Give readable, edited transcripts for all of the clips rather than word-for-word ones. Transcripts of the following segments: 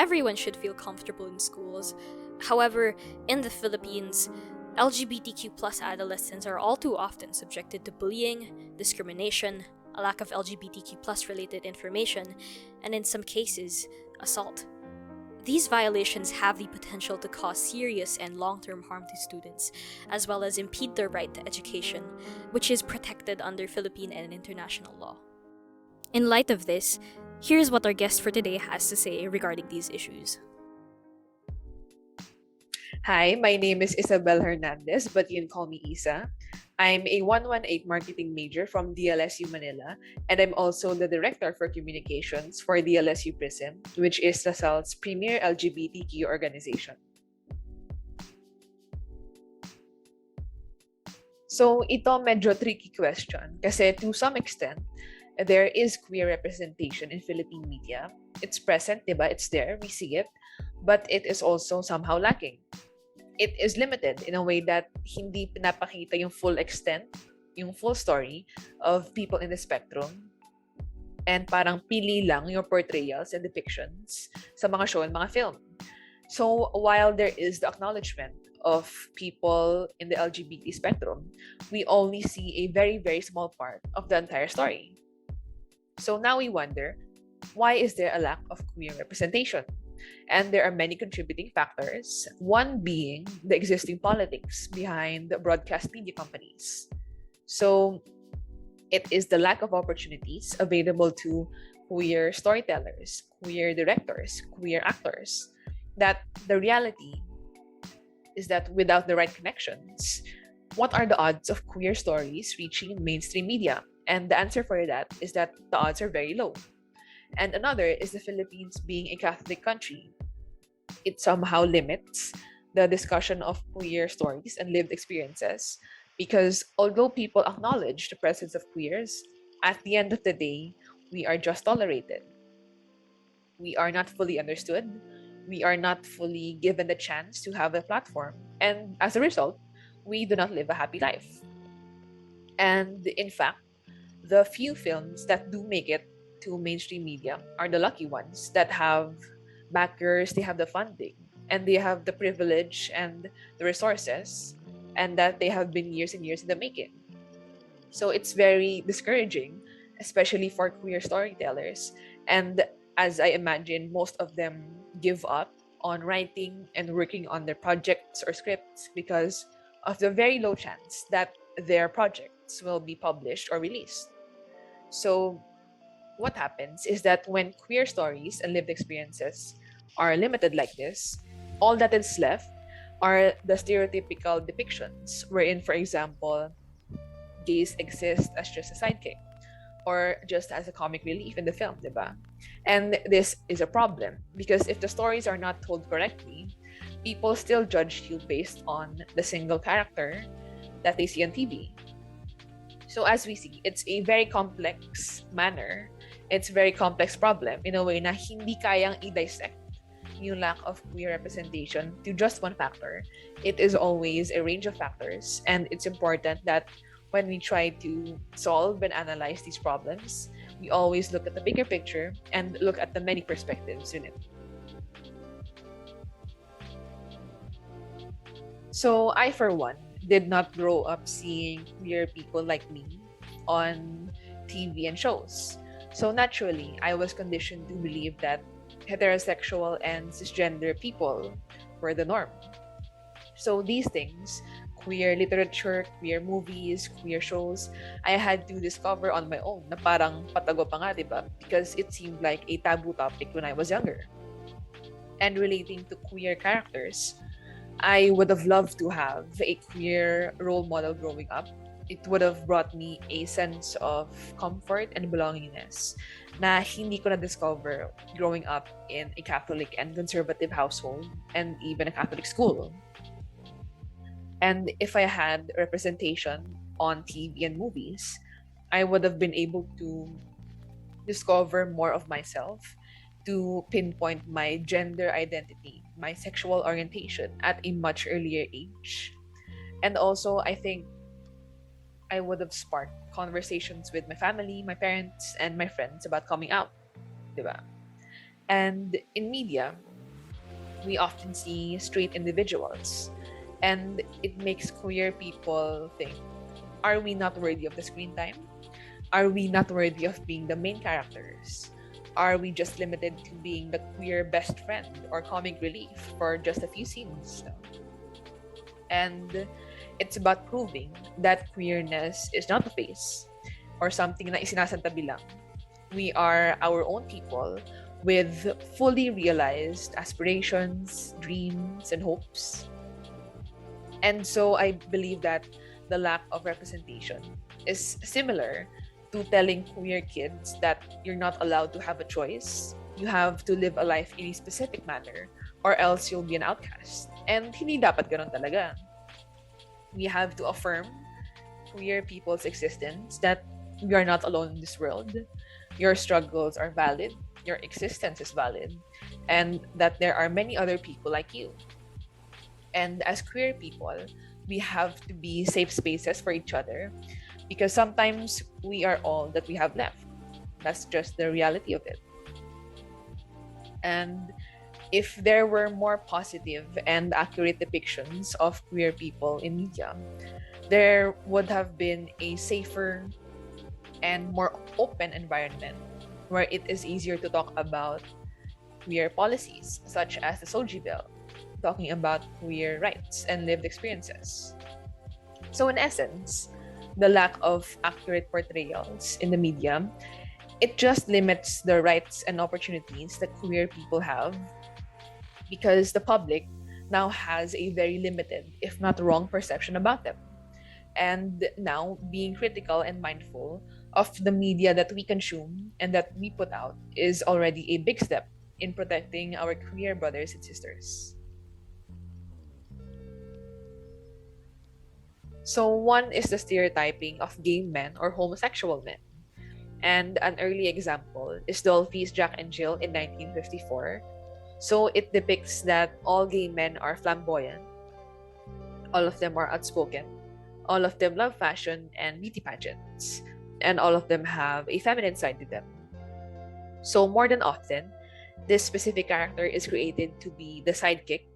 everyone should feel comfortable in schools. However, in the Philippines, LGBTQ plus adolescents are all too often subjected to bullying, discrimination, a lack of LGBTQ plus related information, and in some cases, assault. These violations have the potential to cause serious and long-term harm to students, as well as impede their right to education, which is protected under Philippine and international law. In light of this, here's what our guest for today has to say regarding these issues. Hi, my name is Isabel Hernandez, but you can call me Isa. I'm a 118 marketing major from DLSU Manila, and I'm also the director for communications for DLSU Prism, which is Lasalle's premier LGBTQ organization. So ito medyo tricky question kasi to some extent, there is queer representation in Philippine media. It's present, diba? It's there, we see it, but it is also somehow lacking. It is limited in a way that hindi pinapakita yung full extent, yung full story of people in the spectrum. And parang pili lang yung portrayals and depictions sa mga show and mga film. So while there is the acknowledgement of people in the LGBT spectrum, we only see a very, very small part of the entire story. So now we wonder, why is there a lack of queer representation? And there are many contributing factors, one being the existing politics behind the broadcast media companies. So it is the lack of opportunities available to queer storytellers, queer directors, queer actors, that the reality is that without the right connections, what are the odds of queer stories reaching mainstream media? And the answer for that is that the odds are very low. And another is the Philippines being a Catholic country. It somehow limits the discussion of queer stories and lived experiences because although people acknowledge the presence of queers, at the end of the day, we are just tolerated. We are not fully understood. We are not fully given the chance to have a platform. And as a result, we do not live a happy life. And in fact, the few films that do make it to mainstream media are the lucky ones that have backers, they have the funding, and they have the privilege and the resources, and that they have been years and years in the making. So it's very discouraging, especially for queer storytellers. And as I imagine, most of them give up on writing and working on their projects or scripts because of the very low chance that their projects will be published or released. So what happens is that when queer stories and lived experiences are limited like this, all that is left are the stereotypical depictions wherein, for example, gays exist as just a sidekick or just as a comic relief in the film, diba? And this is a problem because if the stories are not told correctly, people still judge you based on the single character that they see on TV. So as we see, it's a very complex manner. It's a very complex problem in a way na hindi kayang i-dissect yung lack of queer representation to just one factor. It is always a range of factors, and it's important that when we try to solve and analyze these problems, we always look at the bigger picture and look at the many perspectives in it. So I, for one, did not grow up seeing queer people like me on TV and shows. So naturally, I was conditioned to believe that heterosexual and cisgender people were the norm. So these things, queer literature, queer movies, queer shows, I had to discover on my own na parang patago pa nga, diba? Because it seemed like a taboo topic when I was younger. And relating to queer characters, I would have loved to have a queer role model growing up. It would have brought me a sense of comfort and belongingness na hindi ko na-discover growing up in a Catholic and conservative household and even a Catholic school. And if I had representation on TV and movies, I would have been able to discover more of myself, to pinpoint my gender identity, my sexual orientation at a much earlier age. And also, I think I would have sparked conversations with my family, my parents, and my friends about coming out, diba? And in media, we often see straight individuals, and it makes queer people think, are we not worthy of the screen time? Are we not worthy of being the main characters? Are we just limited to being the queer best friend or comic relief for just a few scenes? And it's about proving that queerness is not a phase or something na isinasantabi lang. We are our own people with fully realized aspirations, dreams, and hopes. And so I believe that the lack of representation is similar to telling queer kids that you're not allowed to have a choice. You have to live a life in a specific manner or else you'll be an outcast. And hindi dapat ganun talaga. We have to affirm queer people's existence, that we are not alone in this world. Your struggles are valid, your existence is valid, and that there are many other people like you. And as queer people, we have to be safe spaces for each other because sometimes we are all that we have left. That's just the reality of it. And if there were more positive and accurate depictions of queer people in media, there would have been a safer and more open environment where it is easier to talk about queer policies, such as the SOGI bill, talking about queer rights and lived experiences. So in essence, the lack of accurate portrayals in the media, it just limits the rights and opportunities that queer people have because the public now has a very limited, if not wrong, perception about them. And now being critical and mindful of the media that we consume and that we put out is already a big step in protecting our queer brothers and sisters. So one is the stereotyping of gay men or homosexual men. And an early example is Dolphy's Jack and Jill in 1954. So it depicts that all gay men are flamboyant, all of them are outspoken, all of them love fashion and beauty pageants, and all of them have a feminine side to them. So more than often, this specific character is created to be the sidekick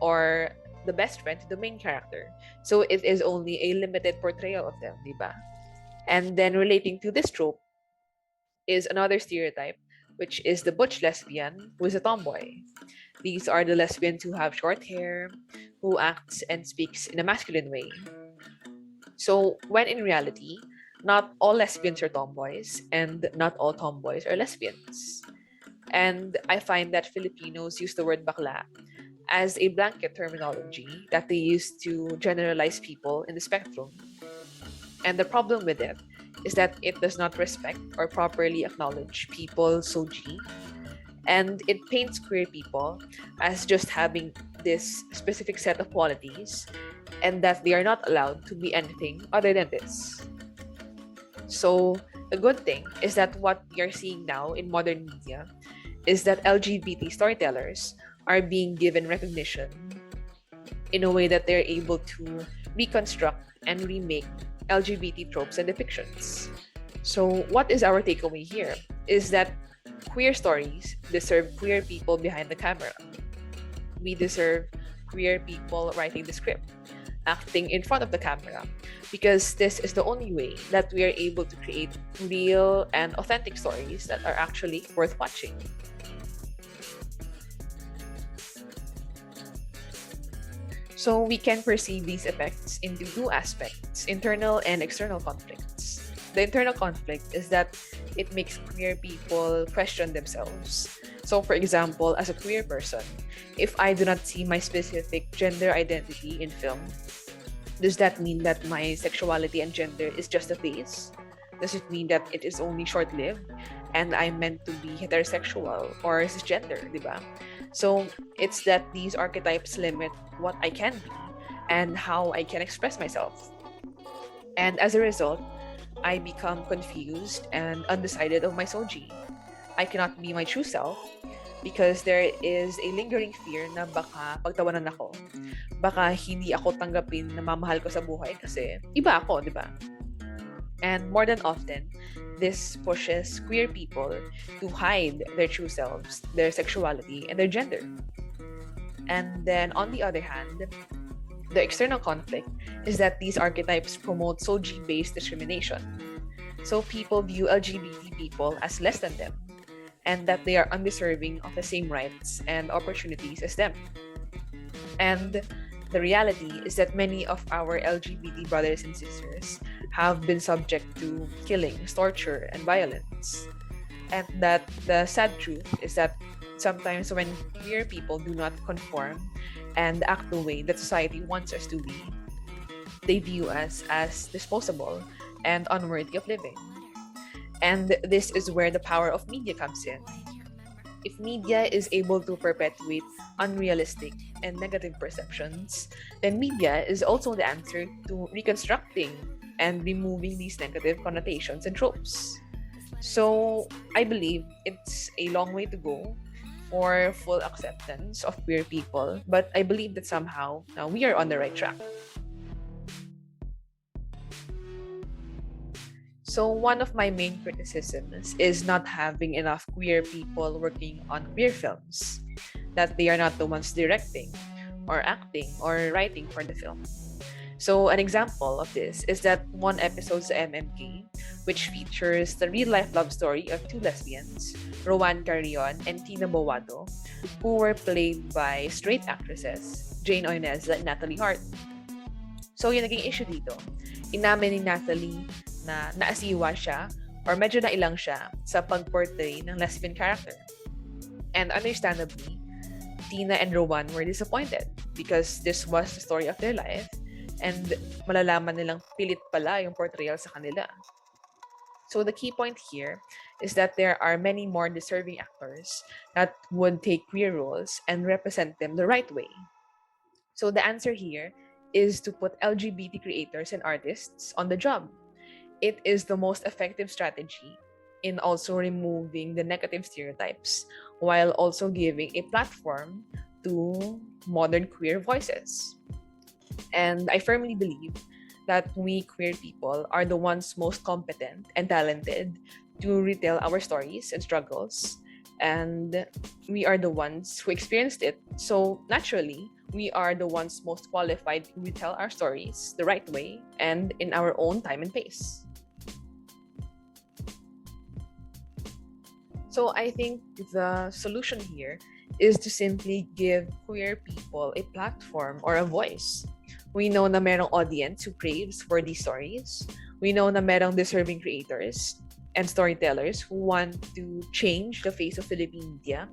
or the best friend to the main character. So it is only a limited portrayal of them, diba? And then relating to this trope is another stereotype, which is the butch lesbian who is a tomboy. These are the lesbians who have short hair, who acts and speaks in a masculine way. So when in reality, not all lesbians are tomboys and not all tomboys are lesbians. And I find that Filipinos use the word bakla as a blanket terminology that they use to generalize people in the spectrum. And the problem with it is that it does not respect or properly acknowledge people's SOGI, and it paints queer people as just having this specific set of qualities and that they are not allowed to be anything other than this. So the good thing is that what we are seeing now in modern media is that LGBT storytellers are being given recognition in a way that they're able to reconstruct and remake LGBT tropes and depictions. So what is our takeaway here is that queer stories deserve queer people behind the camera. We deserve queer people writing the script, acting in front of the camera, because this is the only way that we are able to create real and authentic stories that are actually worth watching. So we can perceive these effects into two aspects, internal and external conflicts. The internal conflict is that it makes queer people question themselves. So for example, as a queer person, if I do not see my specific gender identity in film, does that mean that my sexuality and gender is just a phase? Does it mean that it is only short-lived and I'm meant to be heterosexual or cisgender, diba? So it's that these archetypes limit what I can be and how I can express myself. And as a result, I become confused and undecided of my SOGI. I cannot be my true self because there is a lingering fear na baka pagtawanan ako. Baka hindi ako tanggapin na mamahal ko sa buhay kasi iba ako, di ba? And more than often, this pushes queer people to hide their true selves, their sexuality, and their gender. And then on the other hand, the external conflict is that these archetypes promote 𝐄𝐩𝐢𝐻-based discrimination. So people view LGBT people as less than them, and that they are undeserving of the same rights and opportunities as them. And the reality is that many of our LGBT brothers and sisters have been subject to killings, torture, and violence. And that the sad truth is that sometimes when queer people do not conform and act the way that society wants us to be, they view us as disposable and unworthy of living. And this is where the power of media comes in. If media is able to perpetuate unrealistic and negative perceptions, then media is also the answer to reconstructing and removing these negative connotations and tropes. So I believe it's a long way to go for full acceptance of queer people, but I believe that somehow now we are on the right track. So one of my main criticisms is not having enough queer people working on queer films, that they are not the ones directing or acting or writing for the film. So an example of this is that one episode sa MMK, which features the real-life love story of two lesbians, Rowan Carrion and Tina Bowado, who were played by straight actresses, Jane Oineza and Natalie Hart. So yung naging issue dito, inamin ni Natalie na naasiwa siya or medyo nailang siya sa pag-portray ng lesbian character. And understandably, Tina and Rowan were disappointed because this was the story of their life and malalaman nilang pilit pala yung portrayal sa kanila. So the key point here is that there are many more deserving actors that would take queer roles and represent them the right way. So the answer here is to put LGBT creators and artists on the job. It is the most effective strategy in also removing the negative stereotypes while also giving a platform to modern queer voices. And I firmly believe that we queer people are the ones most competent and talented to retell our stories and struggles, and we are the ones who experienced it. So naturally, we are the ones most qualified to retell our stories the right way and in our own time and pace. So I think the solution here is to simply give queer people a platform or a voice. We know na merong audience who craves for these stories. We know na merong deserving creators and storytellers who want to change the face of Philippine media.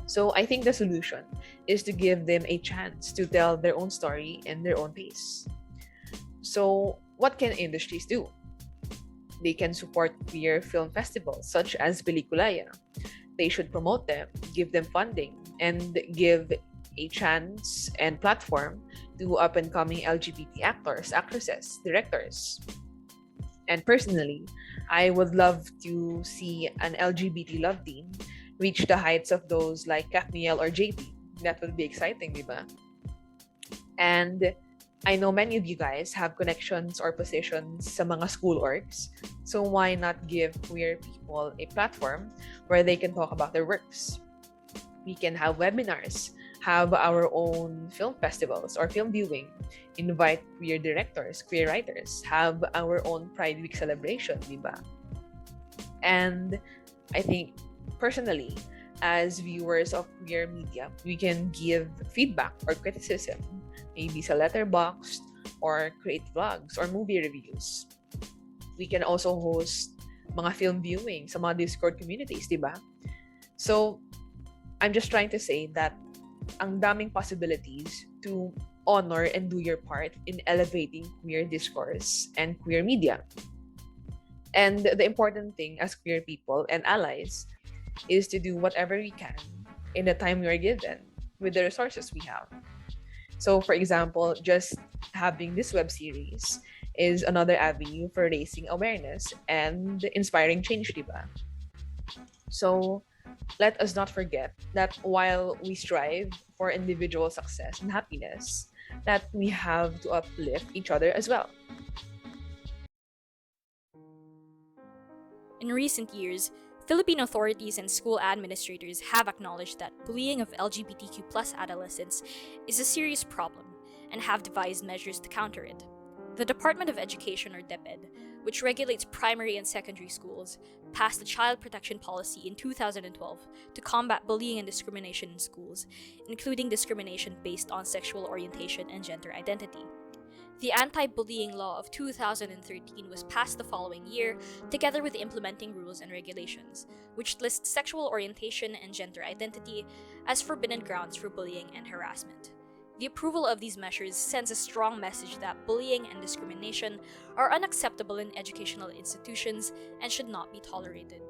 So I think the solution is to give them a chance to tell their own story in their own pace. So what can industries do? They can support queer film festivals such as 𝕝𝕝. They should promote them, give them funding, and give a chance and platform to up-and-coming LGBT actors, actresses, directors. And personally, I would love to see an LGBT love team reach the heights of those like 𝐄𝐩𝐢𝐬𝐿 or JP. That would be exciting, diba? And I know many of you guys have connections or positions sa mga school orgs, so why not give queer people a platform where they can talk about their works? We can have webinars, have our own film festivals or film viewing, invite queer directors, queer writers, have our own Pride Week celebration, diba? And I think, personally, as viewers of queer media, we can give feedback or criticism, maybe sa letterboxd or create vlogs or movie reviews. We can also host mga film viewing sa mga Discord communities, diba? So, I'm just trying to say that ang daming possibilities to honor and do your part in elevating queer discourse and queer media. And the important thing as queer people and allies is to do whatever we can in the time we are given with the resources we have. So, for example, just having this web series is another avenue for raising awareness and inspiring change, diba? So, let us not forget that while we strive for individual success and happiness, that we have to uplift each other as well. In recent years, Philippine authorities and school administrators have acknowledged that bullying of LGBTQ plus adolescents is a serious problem and have devised measures to counter it. The Department of Education, or DepEd, which regulates primary and secondary schools, passed a child protection policy in 2012 to combat bullying and discrimination in schools, including discrimination based on sexual orientation and gender identity. The Anti-Bullying Law of 2013 was passed the following year, together with implementing rules and regulations, which list sexual orientation and gender identity as forbidden grounds for bullying and harassment. The approval of these measures sends a strong message that bullying and discrimination are unacceptable in educational institutions and should not be tolerated.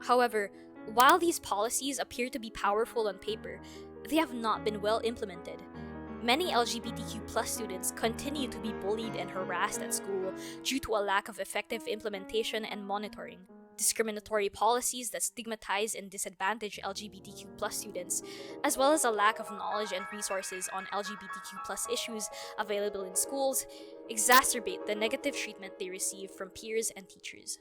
However, while these policies appear to be powerful on paper, they have not been well implemented. Many LGBTQ+ students continue to be bullied and harassed at school due to a lack of effective implementation and monitoring, discriminatory policies that stigmatize and disadvantage LGBTQ+ students, as well as a lack of knowledge and resources on LGBTQ+ issues available in schools, exacerbate the negative treatment they receive from peers and teachers.